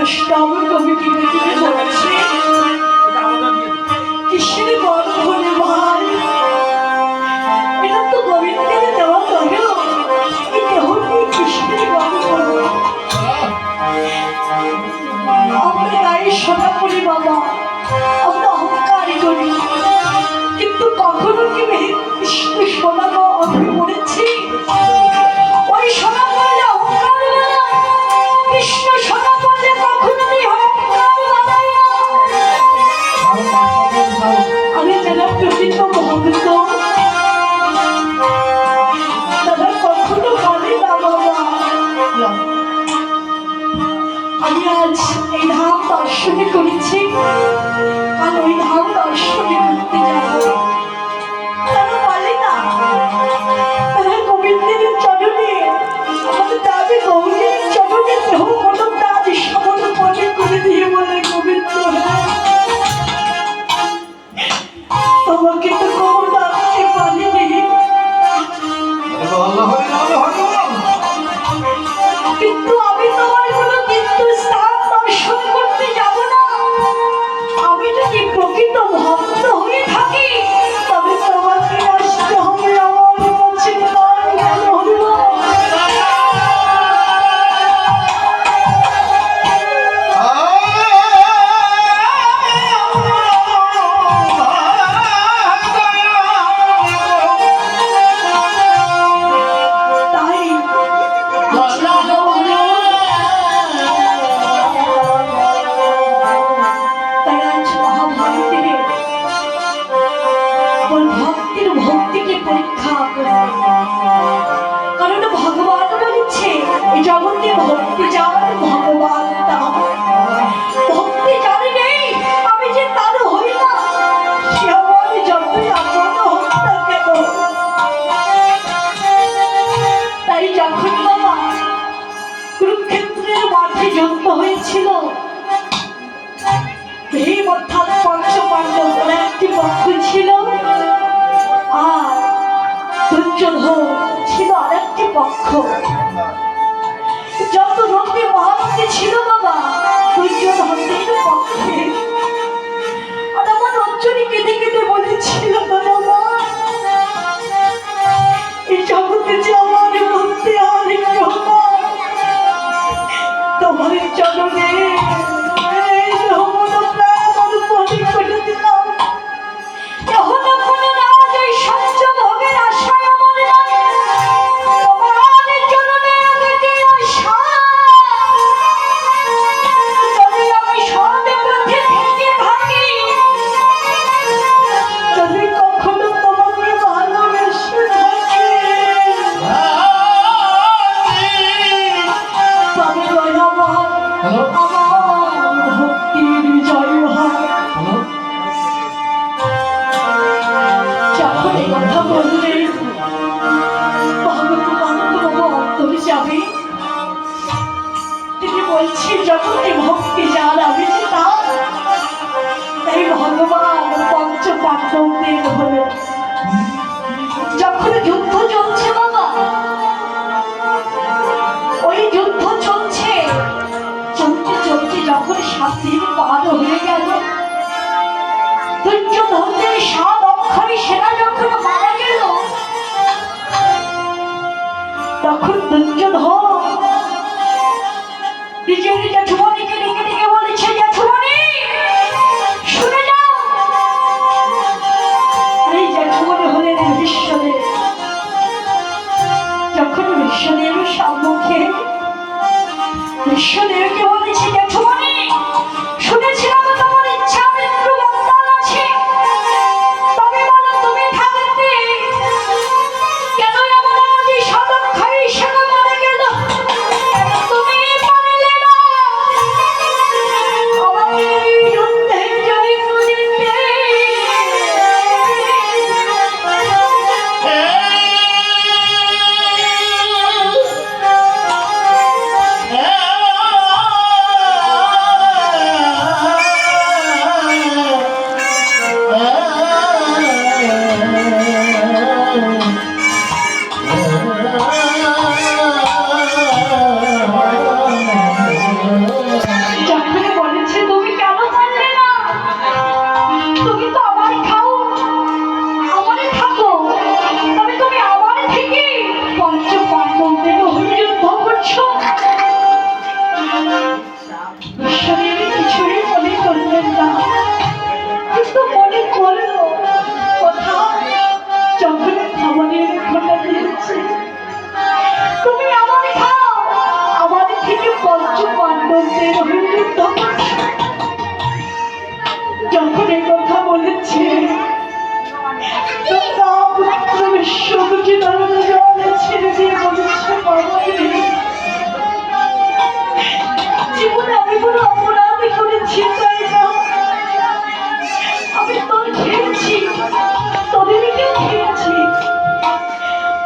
দুষ্টাম কবিকে বলছে কিসের গর্ব হলে ভাই, এটা তো গোবিন্দের দেওয়া গর্ব, এই দেহ নিয়ে কিসের গর্ব। আমরা গায়ে সোনা করি বাবা, আমরা অহংকারী করি, কিন্তু কখনো কি কৃষ্ণ সোনা আমি পড়েছি? ওই সোনা পড়লে অহংকার না, কৃষ্ণ সোনা পড়লে কখনো অহংকার বানায় না। আমি যারা প্রকৃত ভক্ত তারা কখনো বলে না বাবা। আমি আজ এই ধাম দর্শনে করেছি, আর ওই ধাম দর্শনে করতে যাবো। তারা বলে না, তারা গোবিন্দের চরণে আমাদের দাবি গৌরীর চরণে দেহ মন দাবি সমর্পণে করে দিয়ে বলে গোবিন্দ তোমাকে তো গৌর রাখতে পারিনি, কিন্তু আমি তোমার কোনো তীর্থস্থান দর্শন করতে যাব না। আমি যদি প্রকৃত ভক্ত হয়ে থাকি তবে তোমাকে আসতে হবে আমার কাছে। জগতে ভক্তি যার ভগবান তার, ভক্তি জানি নেই আমি যে তার হই না, সে আমার যতই আপন হোক না কেন। তাই যখন বাবা কুরুক্ষেত্রের মাঠে যুদ্ধ হয়েছিল, ভীম অর্থাৎ পঞ্চপাণ্ডব বলে একটি পক্ষ ছিল, আর দুর্যোধন ছিল আরেকটি পক্ষ। যত রক্তি মহারক্তি ছিল বাবা দুর্যোধনের পক্ষে, আর আমার অঞ্জলি কেঁদে কেঁদে বলেছিল বাবা এই জগতে যে আমার মধ্যে আর কেউ না, তোমার চরণে করে দিলাম। এখন কোনো রাজ এই সহ্য ভোগের আশায় আমার নাই, তোমার চরণে আমাকে আশা যদি আমি সৎ পথে থেকে থাকি, যদি কখনো তোমাকে ভালোবেসে থাকি, তবে আমার ভক্তির জয় হয়। যখন এই কথা বললে ভগবান অন্তরে যাবে, তিনি বলছে জগতে ভক্তি যার আমি যে তার। তাই ভগবান পঞ্চ পাণ্ডবদের হলেন। যখন যুদ্ধ চলছে বাবা, ওই যুদ্ধ চলছে, চলতে চলতে যখন 7 দিন পার হয়ে গেল, দুর্যোধনের 7 অক্ষরী সেনা যখন মারা গেল, তখন দুর্যোধন নিজের জেঠুমনিকে ডেকে ডেকে বলেছে, জেঠুমনি শুনে যাও। এই জেঠুমনি হলেন বিশ্বদেব। যখন বিশ্বদেবের সম্মুখে বিশ্বদেবকে বলেছে, জেঠুমনি শুনেছিলাম তোমার ইচ্ছা মৃত্যু বন্ধন আছে, তবে বলো তুমি থাকতে কেন এমন আজ সদক্ষয় সেনা মারা গেল, তুমি পারলে না। করলেন না, কিন্তু মনে করলো কোথায় যখন খাবারের খোলা দিয়েছে, তুমি আমার খাও, আমার থেকে পঞ্চ পাণ্ডবদের হয়ে যখন এই কথা বলেছে, বিশ্বকে ধরনের জলে ছেড়ে দিয়ে বলেছে, জীবনে আমি কোনো অপরাধী করেছি তাই না, আমি তোর খেয়েছি, তোদেরকেও খেয়েছি,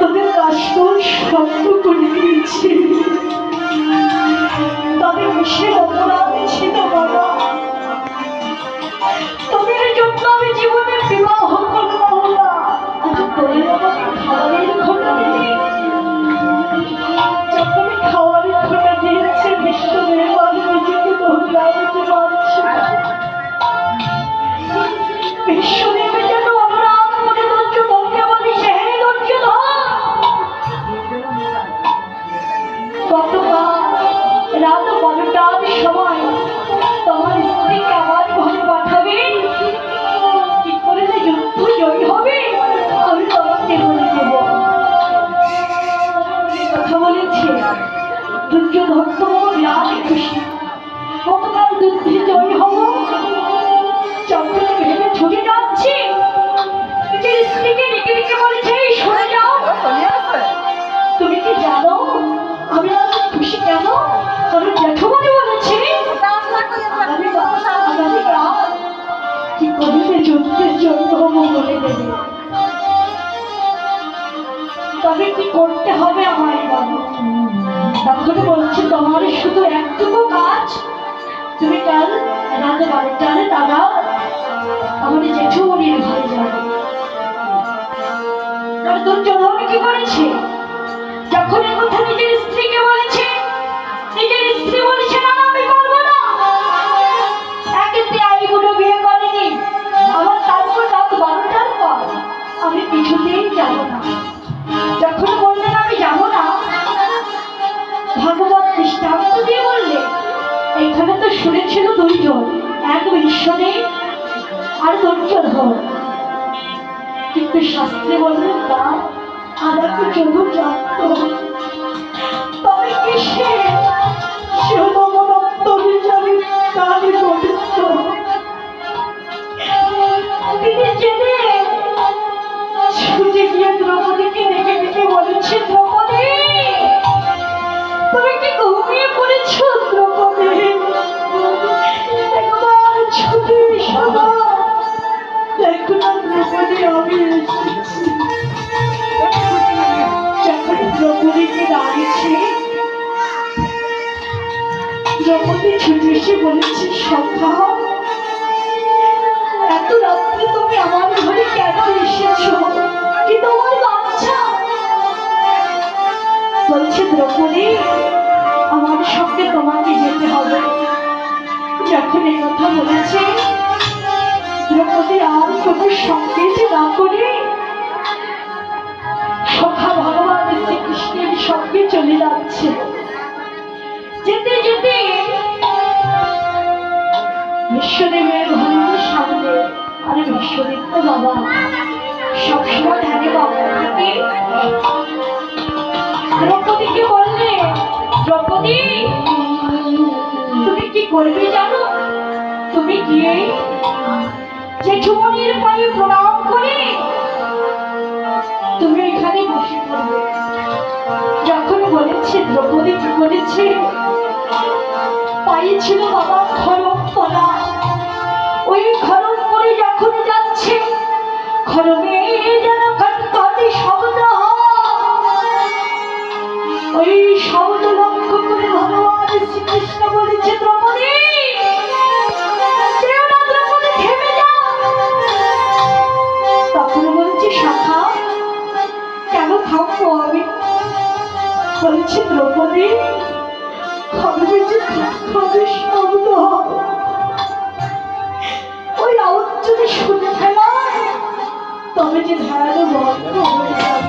তোদের কাজটা সত্য করে দিয়েছি, তাদের বিশেষ অপরাধী ছিল বাবা, তোদের জন্য আমি জীবনে বিবাহ করলাম না, আজ তোদের আমাকে খাবারের খোটা দিলি, যখন খাবারের খোটা দিয়েছে বিশ্বদেব আমি নিজেকে ধরলাম যে মানছি, বিশ্বদেবের জন্য অনুরাগ মনে ধৈর্য ধরকে বলি সে ধৈর্য ধর। গতকাল রাত 12টার সময় তোমার স্ত্রীকে আমার ঘরে পাঠাবে, কি করে যে যুদ্ধ জয়ী হবে আমি তোমাকে বলে দেব, কথা বলেছে দুর্যোধন তো বিরাট খুশি, গতকাল যুদ্ধে জয়ী হব, যখন ভেবে ছুটে যাচ্ছি নিজের স্ত্রীকে ডেকে ডেকে বলেছে সরে যাও, তুমি কি জানো আমি আজ খুশি কেন, কারণ জ্যাঠুমণি বলেছে কি করিতে যুদ্ধের জন্য হবো বলে দেবে, তবে কি করতে হবে আমার বাবা, তখন বলছে তোমার শুধু একটুকু কাজ, তুমি কাল রাত 12টায় দাদা আমাদের জেঠুমণির ঘরে যাবে, দুর্যোধন কি করেছে, যখন এই কথা নিজের স্ত্রীকে বলেছে, নিজের স্ত্রী বলেছে না আমি করবো না, একেতে আইবুড়ো বিয়ে করেনি, আমার তারপর রাত 12টার পর আমি কিছুতেই যাবো না, যখন বললেন আমি যাবো না, ভগবান দৃষ্টান্ত দিয়ে বললে, এইখানে তো শুনেছিল দুইজন, এক বিশ্বদেব আর দুর্যোধন, কিন্তু শাস্ত্রে বললেন না আমাকে কেউ জানত, তবে কি সে শিবনন্তরে যাবে তারই পবিত্র, তিনি জেনে ছুটে গিয়ে দ্রৌপদীকে ডেকে ডেকে বলেছে, দ্রৌপদী তুমি কি ঘুমিয়ে পড়েছ, দ্রৌপদী একবার ছুটে এসো না, দেখো না দ্রৌপদী আমি এসেছি, যখন দ্রৌপদীকে দাঁড়িয়েছে, দ্রৌপদী ছুটে এসে বলেছে, সখা এত রাত্রে তুমি আমার ঘরে কেন এসেছো, কি তোমার বাচ্চা, বলছে দ্রৌপদী আমার সঙ্গে তোমাকে যেতে হবে, যখন এই কথা বলেছে দ্রৌপদী আর কোনো সংকেত না করে সখা ভগবান শ্রীকৃষ্ণের সঙ্গে চলে যাচ্ছে, যেতে যেতে বিশ্বদেবের ঘরের সামনে, আরে বিশ্বদেব তো বাবা সবসময় ধ্যানে বাবা থাকে, দ্রৌপদীকে বললে, দ্রৌপদী তুমি কি করবে জানো, তুমি গিয়ে জেঠুমণির পায়ে প্রণাম করে তুমি এখানে বসে পড়বে, যখন বলেছে দ্রৌপদী কি করেছে, পায়ে ছিল বাবা খড়ম পরা, ওই খড়ম পরে যখন যাচ্ছে খড়মে যেন কটকটি শব্দ, ওই শব্দ লক্ষ্য করে ভগবান শ্রীকৃষ্ণ বলেছে, দ্রৌপদী থেমে যাও, তখন বলছে সখা কেন থামবো আমি, বলছে দ্রৌপদী খড়মে যে কটকটি শব্দ ওই আওয়াজ যদি শুনে ফেলায় তবে যে ধারালো বন্ধ হয়ে যাবে,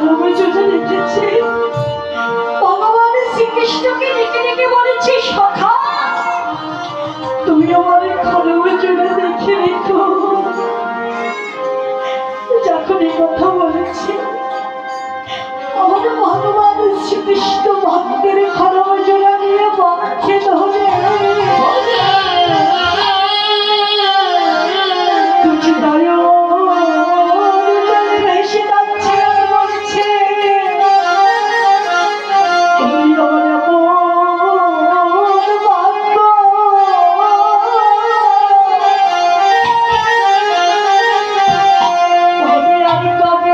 খরবে চলে রেখেছে। ভগবান শ্রীকৃষ্ণকে ডেকে ডেকে বলেছে, সখা তুমি আমার খরবে চলে দেখে রেখো। যখন এই কথা বলেছে, আমার ভগবান শ্রীকৃষ্ণ ভক্ত